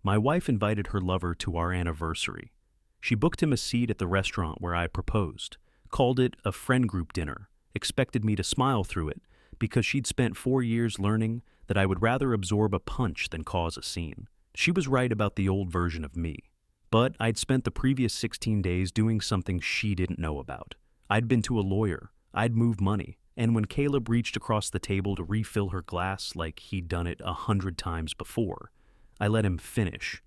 My wife invited her lover to our anniversary. She booked him a seat at the restaurant where I proposed, called it a friend group dinner, expected me to smile through it because she'd spent 4 years learning that I would rather absorb a punch than cause a scene. She was right about the old version of me, but I'd spent the previous 16 days doing something she didn't know about. I'd been to a lawyer, I'd moved money, and when Caleb reached across the table to refill her glass like he'd done it 100 times before, I let him finish.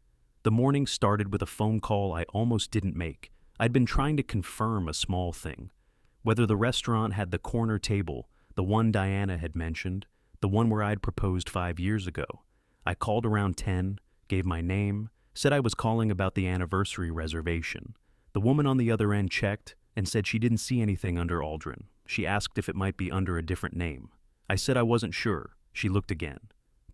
The morning started with a phone call I almost didn't make. I'd been trying to confirm a small thing. Whether the restaurant had the corner table, the one Diana had mentioned, the one where I'd proposed 5 years ago. I called around 10, gave my name, said I was calling about the anniversary reservation. The woman on the other end checked and said she didn't see anything under Aldrin. She asked if it might be under a different name. I said I wasn't sure. She looked again.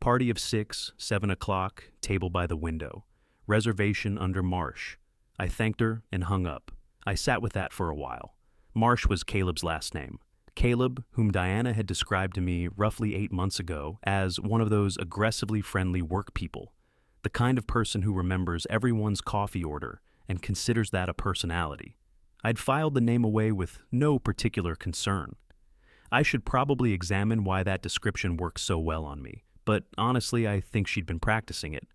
Party of 6, 7 o'clock, table by the window. Reservation under Marsh. I thanked her and hung up. I sat with that for a while. Marsh was Caleb's last name. Caleb, whom Diana had described to me roughly 8 months ago as one of those aggressively friendly work people, the kind of person who remembers everyone's coffee order and considers that a personality. I'd filed the name away with no particular concern. I should probably examine why that description works so well on me, but honestly, I think she'd been practicing it.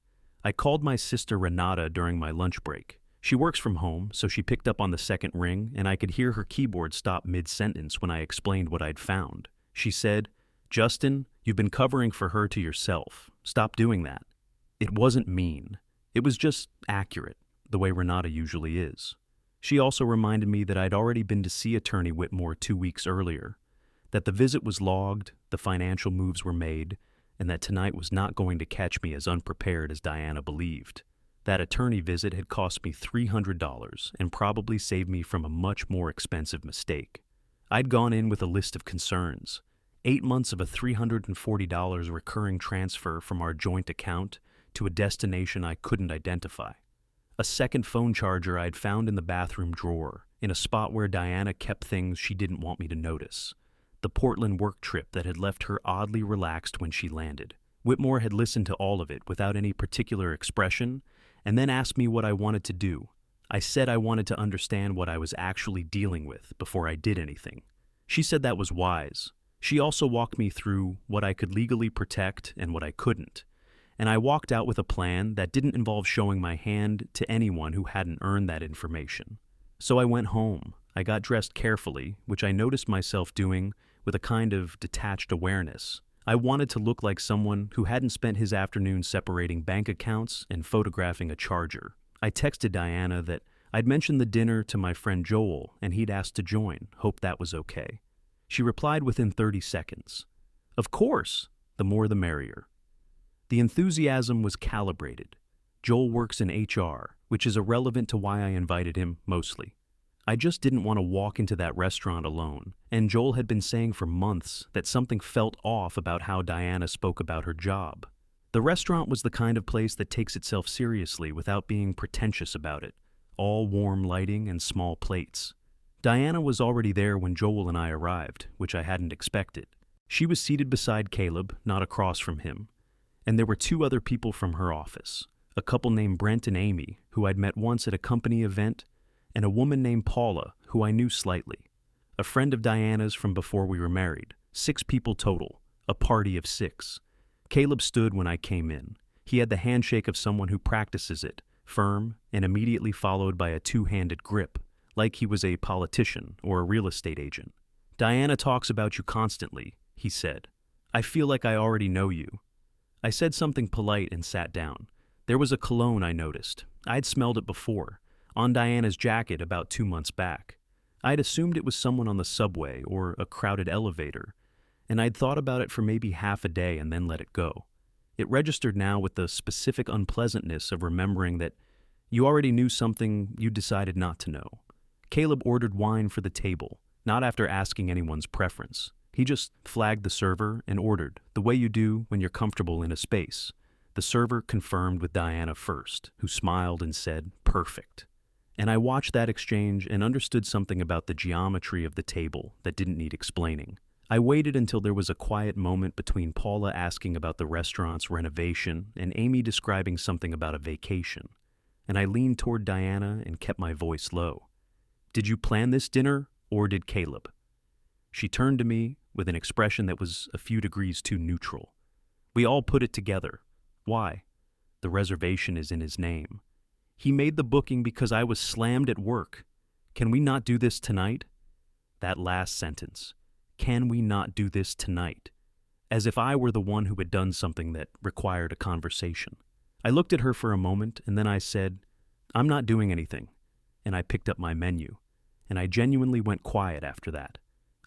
I called my sister Renata during my lunch break. She works from home, so she picked up on the second ring, and I could hear her keyboard stop mid-sentence when I explained what I'd found. She said, "Justin, you've been covering for her to yourself. Stop doing that." It wasn't mean. It was just accurate, the way Renata usually is. She also reminded me that I'd already been to see Attorney Whitmore 2 weeks earlier, that the visit was logged, the financial moves were made, and that tonight was not going to catch me as unprepared as Diana believed. That attorney visit had cost me $300 and probably saved me from a much more expensive mistake. I'd gone in with a list of concerns. 8 months of a $340 recurring transfer from our joint account to a destination I couldn't identify. A second phone charger I'd found in the bathroom drawer, in a spot where Diana kept things she didn't want me to notice. The Portland work trip that had left her oddly relaxed when she landed. Whitmore had listened to all of it without any particular expression, and then asked me what I wanted to do. I said I wanted to understand what I was actually dealing with before I did anything. She said that was wise. She also walked me through what I could legally protect and what I couldn't. And I walked out with a plan that didn't involve showing my hand to anyone who hadn't earned that information. So I went home. I got dressed carefully, which I noticed myself doing with a kind of detached awareness. I wanted to look like someone who hadn't spent his afternoon separating bank accounts and photographing a charger. I texted Diana that I'd mentioned the dinner to my friend Joel and he'd asked to join, hoped that was okay. She replied within 30 seconds. Of course, the more the merrier. The enthusiasm was calibrated. Joel works in HR, which is irrelevant to why I invited him mostly. I just didn't want to walk into that restaurant alone, and Joel had been saying for months that something felt off about how Diana spoke about her job. The restaurant was the kind of place that takes itself seriously without being pretentious about it, all warm lighting and small plates. Diana was already there when Joel and I arrived, which I hadn't expected. She was seated beside Caleb, not across from him, and there were 2 other people from her office, a couple named Brent and Amy, who I'd met once at a company event, and a woman named Paula, who I knew slightly. A friend of Diana's from before we were married. 6 people total, a party of 6. Caleb stood when I came in. He had the handshake of someone who practices it, firm and immediately followed by a 2-handed grip, like he was a politician or a real estate agent. "Diana talks about you constantly," he said. "I feel like I already know you." I said something polite and sat down. There was a cologne I noticed. I'd smelled it before, on Diana's jacket about 2 months back. I'd assumed it was someone on the subway or a crowded elevator, and I'd thought about it for maybe half a day and then let it go. It registered now with the specific unpleasantness of remembering that you already knew something you decided not to know. Caleb ordered wine for the table, not after asking anyone's preference. He just flagged the server and ordered, the way you do when you're comfortable in a space. The server confirmed with Diana first, who smiled and said, "Perfect." And I watched that exchange and understood something about the geometry of the table that didn't need explaining. I waited until there was a quiet moment between Paula asking about the restaurant's renovation and Amy describing something about a vacation, and I leaned toward Diana and kept my voice low. "Did you plan this dinner, or did Caleb?" She turned to me with an expression that was a few degrees too neutral. "We all put it together. Why? The reservation is in his name. He made the booking because I was slammed at work. Can we not do this tonight?" That last sentence. Can we not do this tonight? As if I were the one who had done something that required a conversation. I looked at her for a moment, and then I said, "I'm not doing anything." And I picked up my menu. And I genuinely went quiet after that.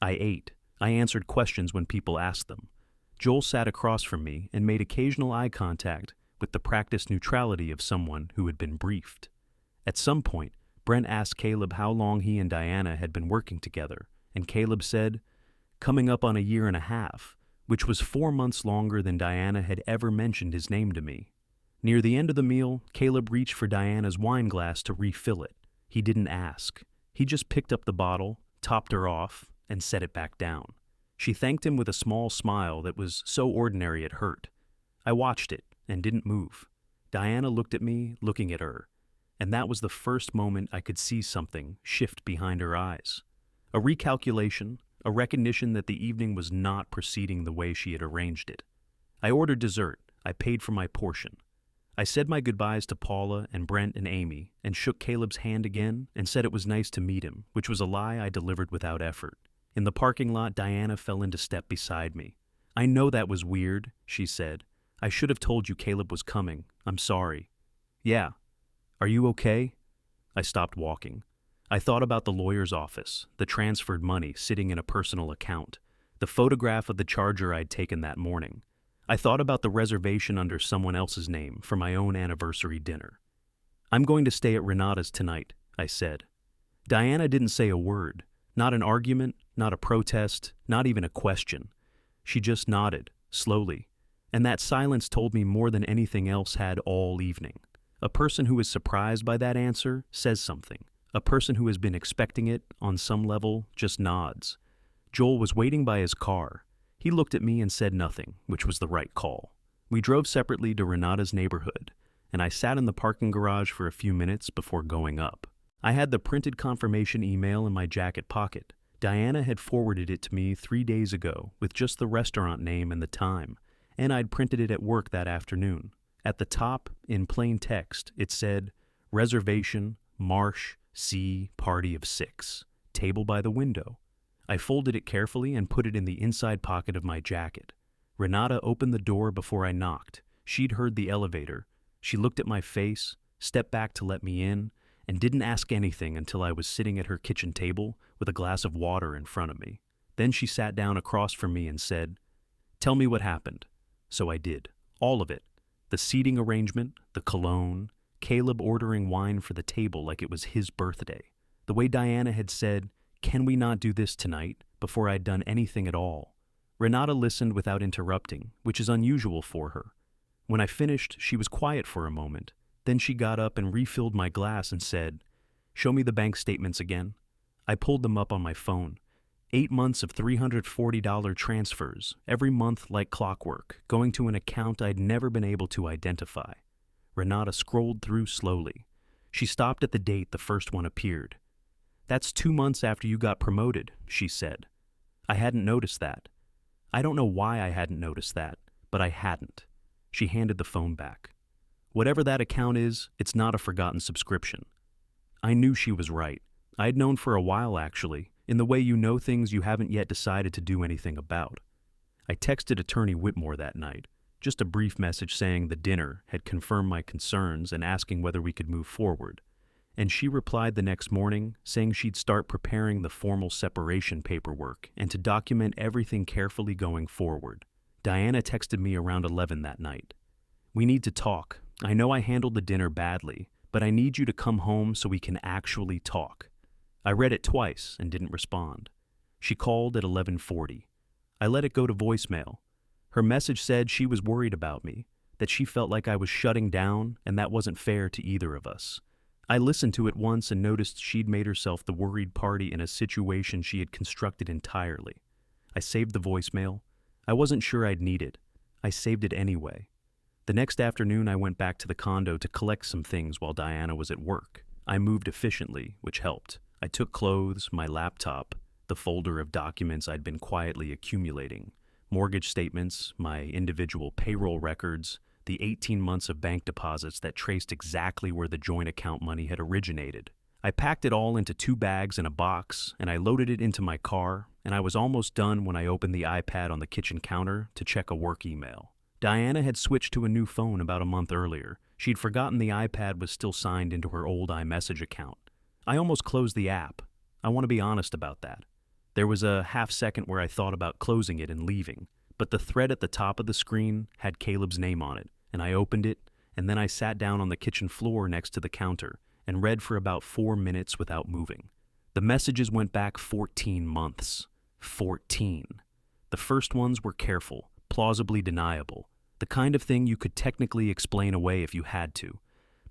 I ate. I answered questions when people asked them. Joel sat across from me and made occasional eye contact with the practiced neutrality of someone who had been briefed. At some point, Brent asked Caleb how long he and Diana had been working together, and Caleb said, "Coming up on a year and a half," which was 4 months longer than Diana had ever mentioned his name to me. Near the end of the meal, Caleb reached for Diana's wine glass to refill it. He didn't ask. He just picked up the bottle, topped her off, and set it back down. She thanked him with a small smile that was so ordinary it hurt. I watched it and didn't move. Diana looked at me, looking at her, and that was the first moment I could see something shift behind her eyes. A recalculation, a recognition that the evening was not proceeding the way she had arranged it. I ordered dessert. I paid for my portion. I said my goodbyes to Paula and Brent and Amy and shook Caleb's hand again and said it was nice to meet him, which was a lie I delivered without effort. In the parking lot, Diana fell into step beside me. "I know that was weird," she said. "I should have told you Caleb was coming. I'm sorry." "Yeah. Are you okay?" I stopped walking. I thought about the lawyer's office, the transferred money sitting in a personal account, the photograph of the charger I'd taken that morning. I thought about the reservation under someone else's name for my own anniversary dinner. "I'm going to stay at Renata's tonight," I said. Diana didn't say a word, not an argument, not a protest, not even a question. She just nodded, slowly, and that silence told me more than anything else had all evening. A person who is surprised by that answer says something. A person who has been expecting it, on some level, just nods. Joel was waiting by his car. He looked at me and said nothing, which was the right call. We drove separately to Renata's neighborhood, and I sat in the parking garage for a few minutes before going up. I had the printed confirmation email in my jacket pocket. Diana had forwarded it to me 3 days ago with just the restaurant name and the time, and I'd printed it at work that afternoon. At the top, in plain text, it said, "Reservation, Marsh, C, party of 6, table by the window." I folded it carefully and put it in the inside pocket of my jacket. Renata opened the door before I knocked. She'd heard the elevator. She looked at my face, stepped back to let me in, and didn't ask anything until I was sitting at her kitchen table with a glass of water in front of me. Then she sat down across from me and said, "Tell me what happened." So I did. All of it. The seating arrangement, the cologne, Caleb ordering wine for the table like it was his birthday. The way Diana had said, "Can we not do this tonight?" before I'd done anything at all. Renata listened without interrupting, which is unusual for her. When I finished, she was quiet for a moment. Then she got up and refilled my glass and said, "Show me the bank statements again." I pulled them up on my phone. 8 months of $340 transfers, every month like clockwork, going to an account I'd never been able to identify. Renata scrolled through slowly. She stopped at the date the first one appeared. "That's 2 months after you got promoted," she said. I hadn't noticed that. I don't know why I hadn't noticed that, but I hadn't. She handed the phone back. "Whatever that account is, it's not a forgotten subscription." I knew she was right. I'd known for a while, actually, in the way you know things you haven't yet decided to do anything about. I texted Attorney Whitmore that night, just a brief message saying the dinner had confirmed my concerns and asking whether we could move forward. And she replied the next morning, saying she'd start preparing the formal separation paperwork and to document everything carefully going forward. Diana texted me around 11 that night. "We need to talk. I know I handled the dinner badly, but I need you to come home so we can actually talk." I read it twice and didn't respond. She called at 11:40. I let it go to voicemail. Her message said she was worried about me, that she felt like I was shutting down and that wasn't fair to either of us. I listened to it once and noticed she'd made herself the worried party in a situation she had constructed entirely. I saved the voicemail. I wasn't sure I'd need it. I saved it anyway. The next afternoon, I went back to the condo to collect some things while Diana was at work. I moved efficiently, which helped. I took clothes, my laptop, the folder of documents I'd been quietly accumulating, mortgage statements, my individual payroll records, the 18 months of bank deposits that traced exactly where the joint account money had originated. I packed it all into 2 bags and a box, and I loaded it into my car, and I was almost done when I opened the iPad on the kitchen counter to check a work email. Diana had switched to a new phone about a month earlier. She'd forgotten the iPad was still signed into her old iMessage account. I almost closed the app. I want to be honest about that. There was a half second where I thought about closing it and leaving, but the thread at the top of the screen had Caleb's name on it, and I opened it, and then I sat down on the kitchen floor next to the counter and read for about 4 minutes without moving. The messages went back 14 months. 14. The first ones were careful, plausibly deniable, the kind of thing you could technically explain away if you had to.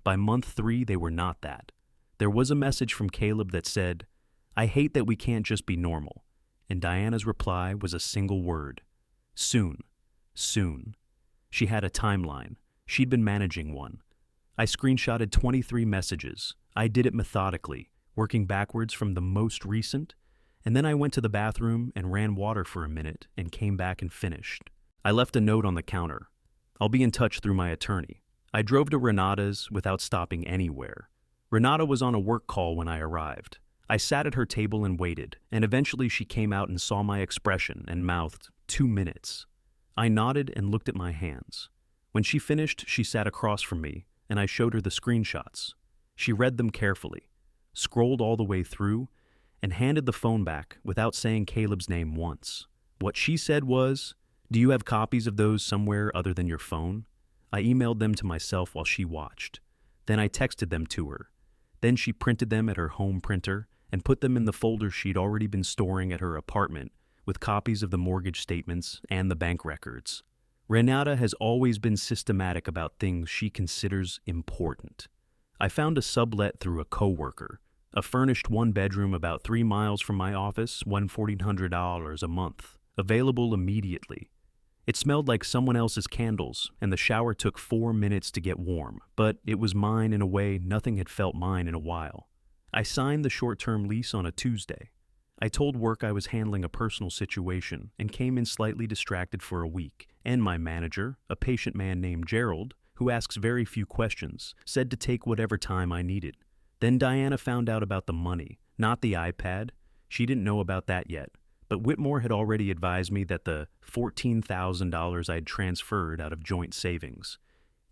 By month 3, they were not that. There was a message from Caleb that said, "I hate that we can't just be normal." And Diana's reply was a single word. Soon. Soon. She had a timeline. She'd been managing one. I screenshotted 23 messages. I did it methodically, working backwards from the most recent, and then I went to the bathroom and ran water for a minute and came back and finished. I left a note on the counter. "I'll be in touch through my attorney." I drove to Renata's without stopping anywhere. Renata was on a work call when I arrived. I sat at her table and waited, and eventually she came out and saw my expression and mouthed, 2 minutes. I nodded and looked at my hands. When she finished, she sat across from me, and I showed her the screenshots. She read them carefully, scrolled all the way through, and handed the phone back without saying Caleb's name once. What she said was, "Do you have copies of those somewhere other than your phone?" I emailed them to myself while she watched. Then I texted them to her. Then she printed them at her home printer and put them in the folder she'd already been storing at her apartment with copies of the mortgage statements and the bank records. Renata has always been systematic about things she considers important. I found a sublet through a coworker, a furnished 1-bedroom about 3 miles from my office, $1,400 a month, available immediately. It smelled like someone else's candles, and the shower took 4 minutes to get warm, but it was mine in a way nothing had felt mine in a while. I signed the short-term lease on a Tuesday. I told work I was handling a personal situation and came in slightly distracted for a week, and my manager, a patient man named Gerald, who asks very few questions, said to take whatever time I needed. Then Diana found out about the money, not the iPad. She didn't know about that yet, but Whitmore had already advised me that the $14,000 I'd transferred out of joint savings,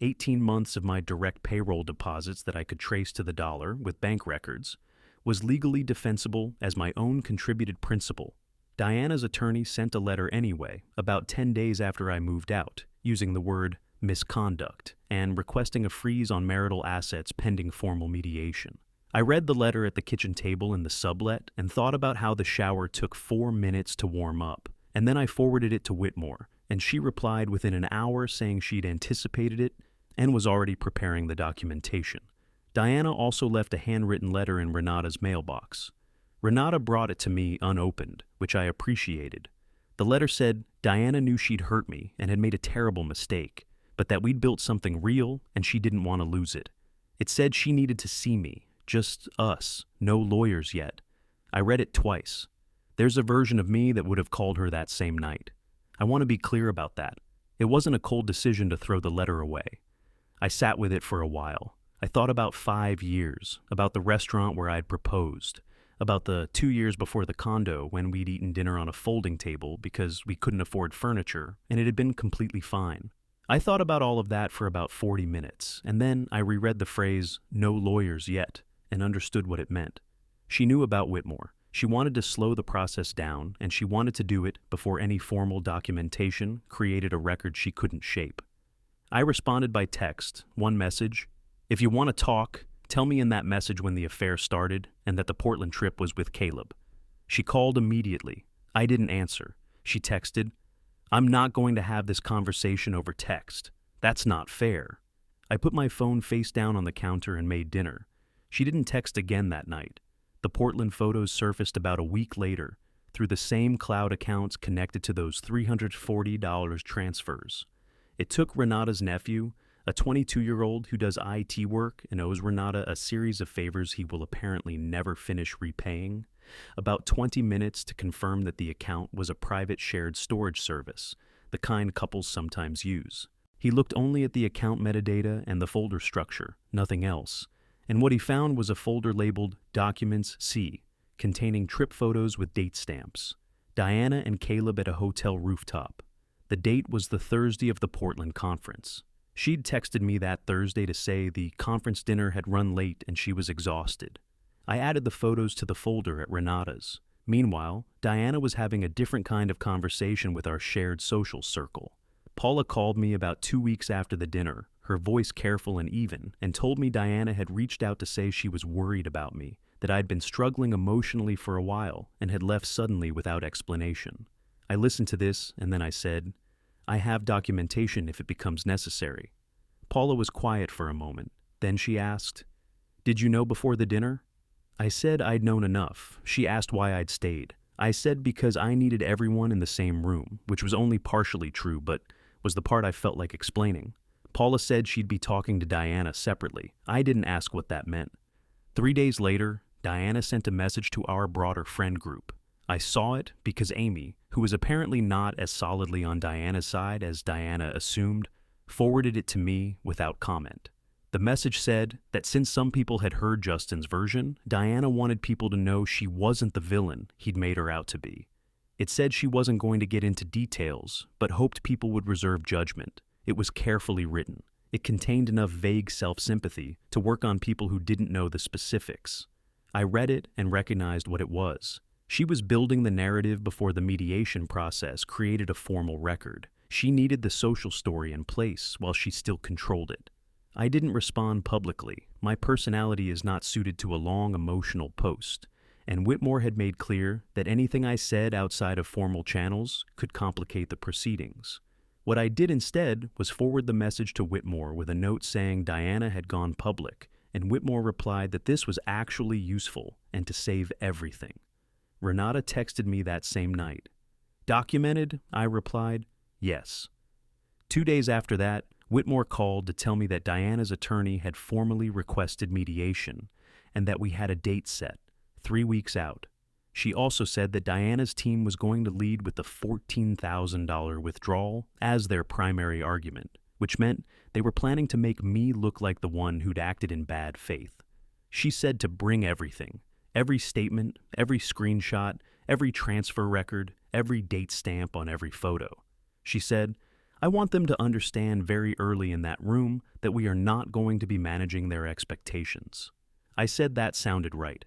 18 months of my direct payroll deposits that I could trace to the dollar with bank records, was legally defensible as my own contributed principal. Diana's attorney sent a letter anyway, about 10 days after I moved out, using the word misconduct and requesting a freeze on marital assets pending formal mediation. I read the letter at the kitchen table in the sublet and thought about how the shower took 4 minutes to warm up, and then I forwarded it to Whitmore, and she replied within an hour saying she'd anticipated it and was already preparing the documentation. Diana also left a handwritten letter in Renata's mailbox. Renata brought it to me unopened, which I appreciated. The letter said Diana knew she'd hurt me and had made a terrible mistake, but that we'd built something real and she didn't want to lose it. It said she needed to see me, just us, no lawyers yet. I read it twice. There's a version of me that would have called her that same night. I want to be clear about that. It wasn't a cold decision to throw the letter away. I sat with it for a while. I thought about 5 years, about the restaurant where I'd proposed, about the 2 years before the condo when we'd eaten dinner on a folding table because we couldn't afford furniture, and it had been completely fine. I thought about all of that for about 40 minutes, and then I reread the phrase, "no lawyers yet," and understood what it meant. She knew about Whitmore. She wanted to slow the process down, and she wanted to do it before any formal documentation created a record she couldn't shape. I responded by text, one message: "If you want to talk, tell me in that message when the affair started and that the Portland trip was with Caleb." She called immediately. I didn't answer. She texted, "I'm not going to have this conversation over text. That's not fair." I put my phone face down on the counter and made dinner. She didn't text again that night. The Portland photos surfaced about a week later. through the same cloud accounts connected to those $340 transfers. It took Renata's nephew, a 22-year-old who does IT work and owes Renata a series of favors he will apparently never finish repaying, about 20 minutes to confirm that the account was a private shared storage service, the kind couples sometimes use. He looked only at the account metadata and the folder structure, nothing else, and what he found was a folder labeled Documents C, containing trip photos with date stamps. Diana and Caleb at a hotel rooftop. The date was the Thursday of the Portland conference. She'd texted me that Thursday to say the conference dinner had run late and she was exhausted. I added the photos to the folder at Renata's. Meanwhile, Diana was having a different kind of conversation with our shared social circle. Paula called me about 2 weeks after the dinner, her voice careful and even, and told me Diana had reached out to say she was worried about me, that I'd been struggling emotionally for a while and had left suddenly without explanation. I listened to this and then I said, "I have documentation if it becomes necessary." Paula was quiet for a moment. Then she asked, "Did you know before the dinner?" I said I'd known enough. She asked why I'd stayed. I said because I needed everyone in the same room, which was only partially true, but was the part I felt like explaining. Paula said she'd be talking to Diana separately. I didn't ask what that meant. 3 days later, Diana sent a message to our broader friend group. I saw it because Amy, who was apparently not as solidly on Diana's side as Diana assumed, forwarded it to me without comment. The message said that since some people had heard Justin's version, Diana wanted people to know she wasn't the villain he'd made her out to be. It said she wasn't going to get into details, but hoped people would reserve judgment. It was carefully written. It contained enough vague self-sympathy to work on people who didn't know the specifics. I read it and recognized what it was. She was building the narrative before the mediation process created a formal record. She needed the social story in place while she still controlled it. I didn't respond publicly. My personality is not suited to a long emotional post, and Whitmore had made clear that anything I said outside of formal channels could complicate the proceedings. What I did instead was forward the message to Whitmore with a note saying Diana had gone public, and Whitmore replied that this was actually useful and to save everything. Renata texted me that same night. "Documented?" I replied, "Yes." 2 days after that, Whitmore called to tell me that Diana's attorney had formally requested mediation and that we had a date set, 3 weeks out. She also said that Diana's team was going to lead with the $14,000 withdrawal as their primary argument, which meant they were planning to make me look like the one who'd acted in bad faith. She said to bring everything, every statement, every screenshot, every transfer record, every date stamp on every photo. She said, "I want them to understand very early in that room that we are not going to be managing their expectations." I said that sounded right.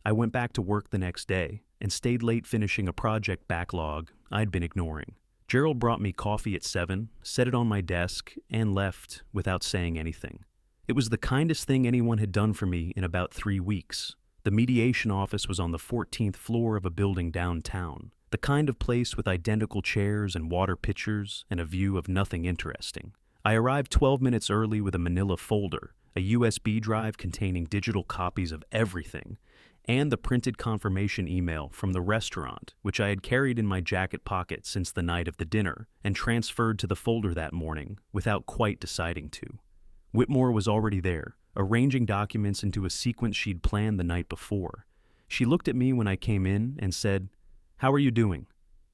I went back to work the next day and stayed late finishing a project backlog I'd been ignoring. Gerald brought me coffee at 7, set it on my desk, and left without saying anything. It was the kindest thing anyone had done for me in about 3 weeks. The mediation office was on the 14th floor of a building downtown, the kind of place with identical chairs and water pitchers and a view of nothing interesting. I arrived 12 minutes early with a manila folder, a USB drive containing digital copies of everything, and the printed confirmation email from the restaurant, which I had carried in my jacket pocket since the night of the dinner and transferred to the folder that morning without quite deciding to. Whitmore was already there, arranging documents into a sequence she'd planned the night before. She looked at me when I came in and said, "How are you doing?"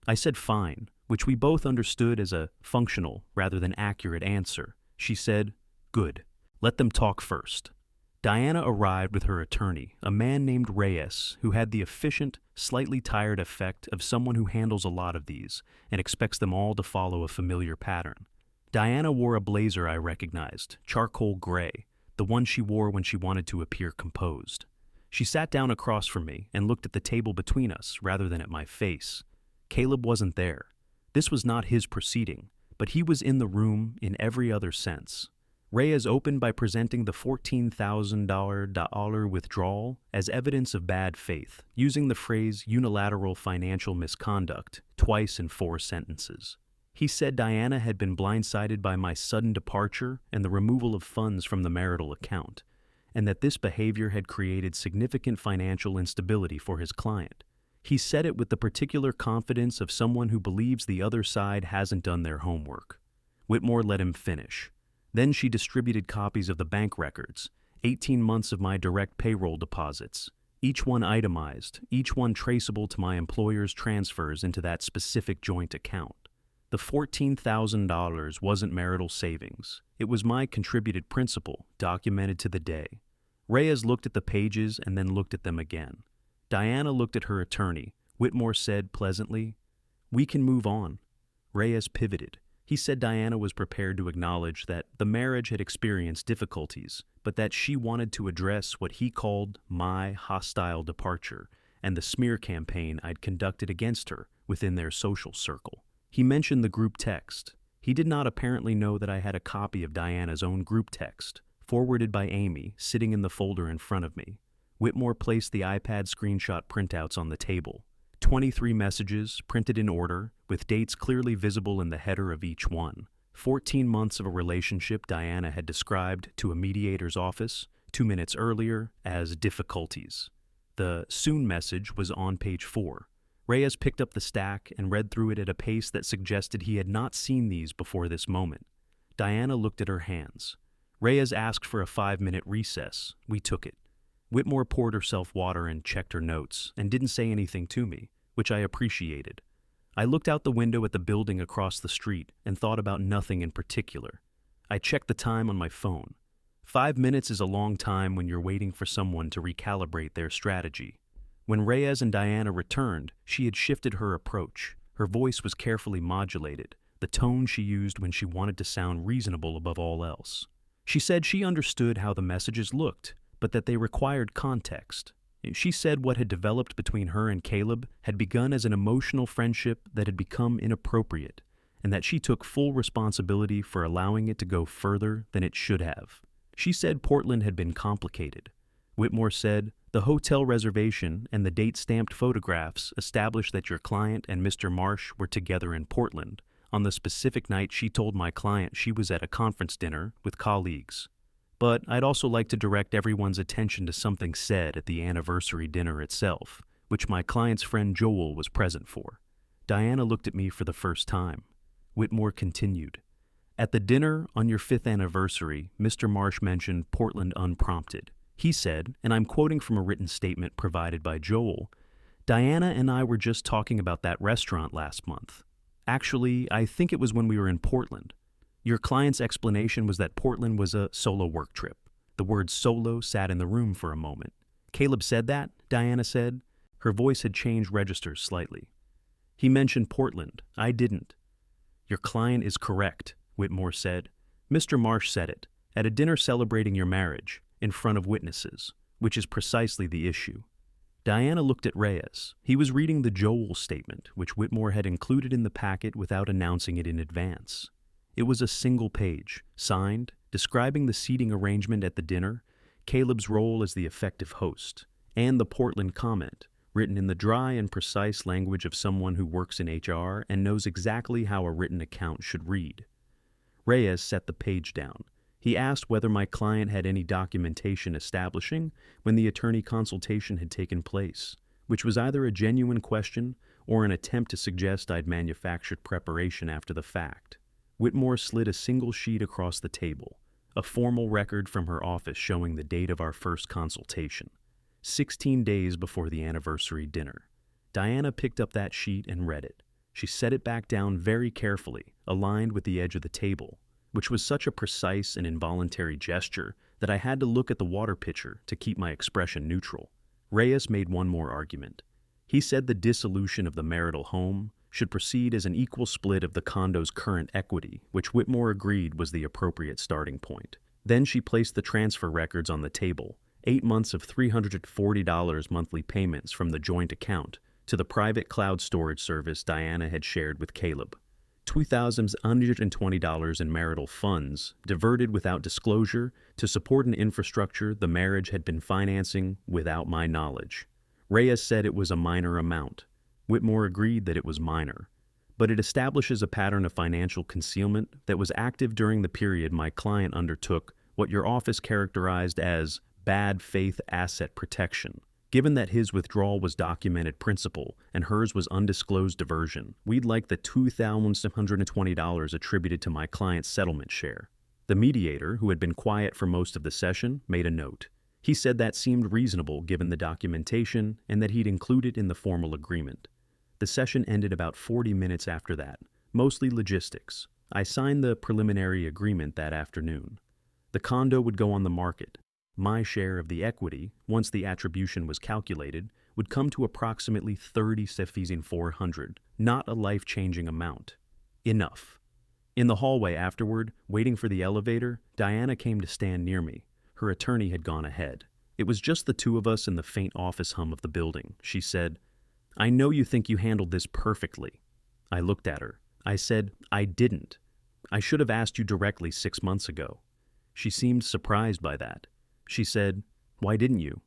I said fine, which we both understood as a functional rather than accurate answer. She said, "Good. Let them talk first." Diana arrived with her attorney, a man named Reyes, who had the efficient, slightly tired effect of someone who handles a lot of these and expects them all to follow a familiar pattern. Diana wore a blazer I recognized, charcoal gray, the one she wore when she wanted to appear composed. She sat down across from me and looked at the table between us rather than at my face. Caleb wasn't there. This was not his proceeding, but he was in the room in every other sense. Reyes opened by presenting the $14,000 withdrawal as evidence of bad faith, using the phrase unilateral financial misconduct twice in 4 sentences. He said Diana had been blindsided by my sudden departure and the removal of funds from the marital account, and that this behavior had created significant financial instability for his client. He said it with the particular confidence of someone who believes the other side hasn't done their homework. Whitmore let him finish. Then she distributed copies of the bank records, 18 months of my direct payroll deposits, each one itemized, each one traceable to my employer's transfers into that specific joint account. The $14,000 wasn't marital savings. It was my contributed principal, documented to the day. Reyes looked at the pages and then looked at them again. Diana looked at her attorney. Whitmore said pleasantly, "We can move on." Reyes pivoted. He said Diana was prepared to acknowledge that the marriage had experienced difficulties, but that she wanted to address what he called my hostile departure and the smear campaign I'd conducted against her within their social circle. He mentioned the group text. He did not apparently know that I had a copy of Diana's own group text, forwarded by Amy, sitting in the folder in front of me. Whitmore placed the iPad screenshot printouts on the table. 23 messages, printed in order, with dates clearly visible in the header of each one. 14 months of a relationship Diana had described to a mediator's office 2 minutes earlier as difficulties. The soon message was on page 4. Reyes picked up the stack and read through it at a pace that suggested he had not seen these before this moment. Diana looked at her hands. Reyes asked for a 5-minute recess. We took it. Whitmore poured herself water and checked her notes, and didn't say anything to me, which I appreciated. I looked out the window at the building across the street and thought about nothing in particular. I checked the time on my phone. 5 minutes is a long time when you're waiting for someone to recalibrate their strategy. When Reyes and Diana returned, she had shifted her approach. Her voice was carefully modulated, the tone she used when she wanted to sound reasonable above all else. She said she understood how the messages looked, but that they required context. She said what had developed between her and Caleb had begun as an emotional friendship that had become inappropriate, and that she took full responsibility for allowing it to go further than it should have. She said Portland had been complicated. Whitmore said, "The hotel reservation and the date-stamped photographs established that your client and Mr. Marsh were together in Portland on the specific night she told my client she was at a conference dinner with colleagues. But I'd also like to direct everyone's attention to something said at the anniversary dinner itself, which my client's friend Joel was present for." Diana looked at me for the first time. Whitmore continued, "At the dinner on your 5th anniversary, Mr. Marsh mentioned Portland unprompted. He said, and I'm quoting from a written statement provided by Joel, 'Diana and I were just talking about that restaurant last month. Actually, I think it was when we were in Portland. Your client's explanation was that Portland was a solo work trip.' The word solo sat in the room for a moment. 'Caleb said that?' Diana said. Her voice had changed registers slightly. 'He mentioned Portland. I didn't.' 'Your client is correct,' Whitmore said. 'Mr. Marsh said it, at a dinner celebrating your marriage, in front of witnesses, which is precisely the issue.' Diana looked at Reyes. He was reading the Joel statement, which Whitmore had included in the packet without announcing it in advance. It was a single page, signed, describing the seating arrangement at the dinner, Caleb's role as the effective host, and the Portland comment, written in the dry and precise language of someone who works in HR and knows exactly how a written account should read. Reyes set the page down. He asked whether my client had any documentation establishing when the attorney consultation had taken place, which was either a genuine question or an attempt to suggest I'd manufactured preparation after the fact. Whitmore slid a single sheet across the table, a formal record from her office showing the date of our first consultation, 16 days before the anniversary dinner. Diana picked up that sheet and read it. She set it back down very carefully, aligned with the edge of the table, which was such a precise and involuntary gesture that I had to look at the water pitcher to keep my expression neutral. Reyes made one more argument. He said the dissolution of the marital home should proceed as an equal split of the condo's current equity, which Whitmore agreed was the appropriate starting point. Then she placed the transfer records on the table, 8 months of $340 monthly payments from the joint account to the private cloud storage service Diana had shared with Caleb. $2,120 in marital funds, diverted without disclosure to support an infrastructure the marriage had been financing without my knowledge. Reyes said it was a minor amount. Whitmore agreed that it was minor, but it establishes a pattern of financial concealment that was active during the period my client undertook what your office characterized as bad faith asset protection. Given that his withdrawal was documented principal and hers was undisclosed diversion, we'd like the $2,720 attributed to my client's settlement share. The mediator, who had been quiet for most of the session, made a note. He said that seemed reasonable given the documentation and that he'd include it in the formal agreement. The session ended about 40 minutes after that, mostly logistics. I signed the preliminary agreement that afternoon. The condo would go on the market. My share of the equity, once the attribution was calculated, would come to approximately $37,400, not a life-changing amount. Enough. In the hallway afterward, waiting for the elevator, Diana came to stand near me. Her attorney had gone ahead. It was just the two of us in the faint office hum of the building. She said, "I know you think you handled this perfectly." I looked at her. I said, "I didn't. I should have asked you directly 6 months ago." She seemed surprised by that. She said, "Why didn't you?"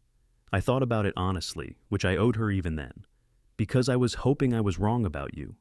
I thought about it honestly, which I owed her even then. "Because I was hoping I was wrong about you."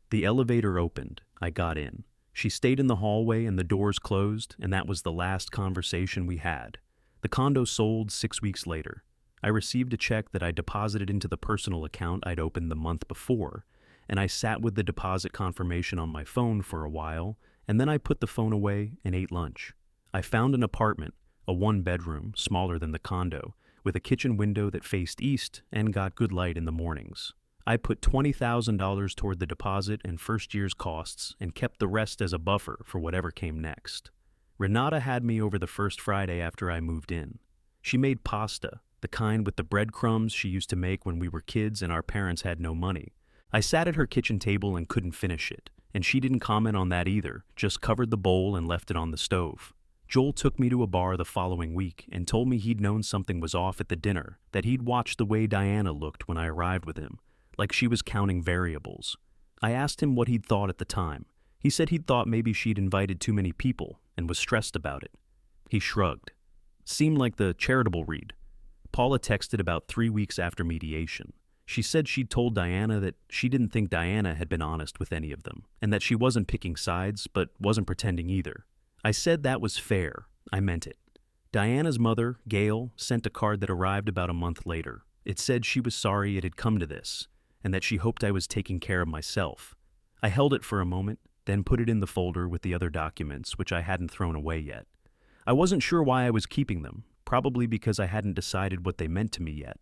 The elevator opened. I got in. She stayed in the hallway and the doors closed, and that was the last conversation we had. The condo sold 6 weeks later. I received a check that I deposited into the personal account I'd opened the month before, and I sat with the deposit confirmation on my phone for a while, and then I put the phone away and ate lunch. I found an apartment, a one-bedroom, smaller than the condo, with a kitchen window that faced east and got good light in the mornings. I put $20,000 toward the deposit and first year's costs and kept the rest as a buffer for whatever came next. Renata had me over the first Friday after I moved in. She made pasta, the kind with the breadcrumbs she used to make when we were kids and our parents had no money. I sat at her kitchen table and couldn't finish it, and she didn't comment on that either, just covered the bowl and left it on the stove. Joel took me to a bar the following week and told me he'd known something was off at the dinner, that he'd watched the way Diana looked when I arrived with him, like she was counting variables. I asked him what he'd thought at the time. He said he'd thought maybe she'd invited too many people and was stressed about it. He shrugged. Seemed like the charitable read. Paula texted about 3 weeks after mediation. She said she'd told Diana that she didn't think Diana had been honest with any of them, and that she wasn't picking sides, but wasn't pretending either. I said that was fair. I meant it. Diana's mother, Gail, sent a card that arrived about a month later. It said she was sorry it had come to this, and that she hoped I was taking care of myself. I held it for a moment, then put it in the folder with the other documents, which I hadn't thrown away yet. I wasn't sure why I was keeping them, probably because I hadn't decided what they meant to me yet.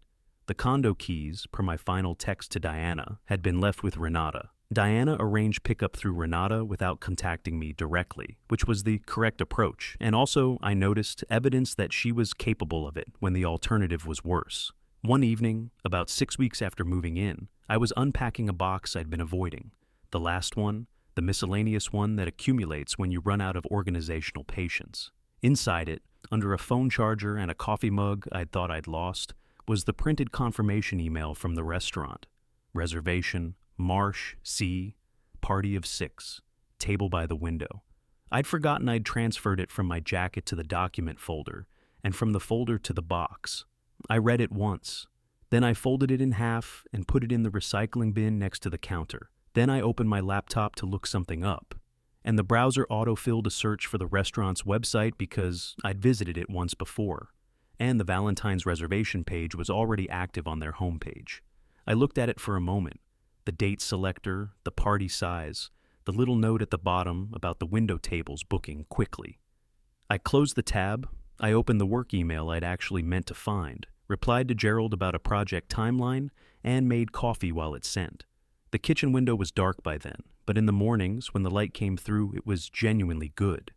The condo keys, per my final text to Diana, had been left with Renata. Diana arranged pickup through Renata without contacting me directly, which was the correct approach, and also, I noticed, evidence that she was capable of it when the alternative was worse. One evening, about 6 weeks after moving in, I was unpacking a box I'd been avoiding. The last one, the miscellaneous one that accumulates when you run out of organizational patience. Inside it, under a phone charger and a coffee mug I'd thought I'd lost, was the printed confirmation email from the restaurant. Reservation, Marsh, C, party of 6, table by the window. I'd forgotten I'd transferred it from my jacket to the document folder, and from the folder to the box. I read it once. Then I folded it in half and put it in the recycling bin next to the counter. Then I opened my laptop to look something up, and the browser autofilled a search for the restaurant's website because I'd visited it once before, and the Valentine's reservation page was already active on their homepage. I looked at it for a moment, the date selector, the party size, the little note at the bottom about the window tables booking quickly. I closed the tab. I opened the work email I'd actually meant to find, replied to Gerald about a project timeline, and made coffee while it sent. The kitchen window was dark by then, but in the mornings, when the light came through, it was genuinely good.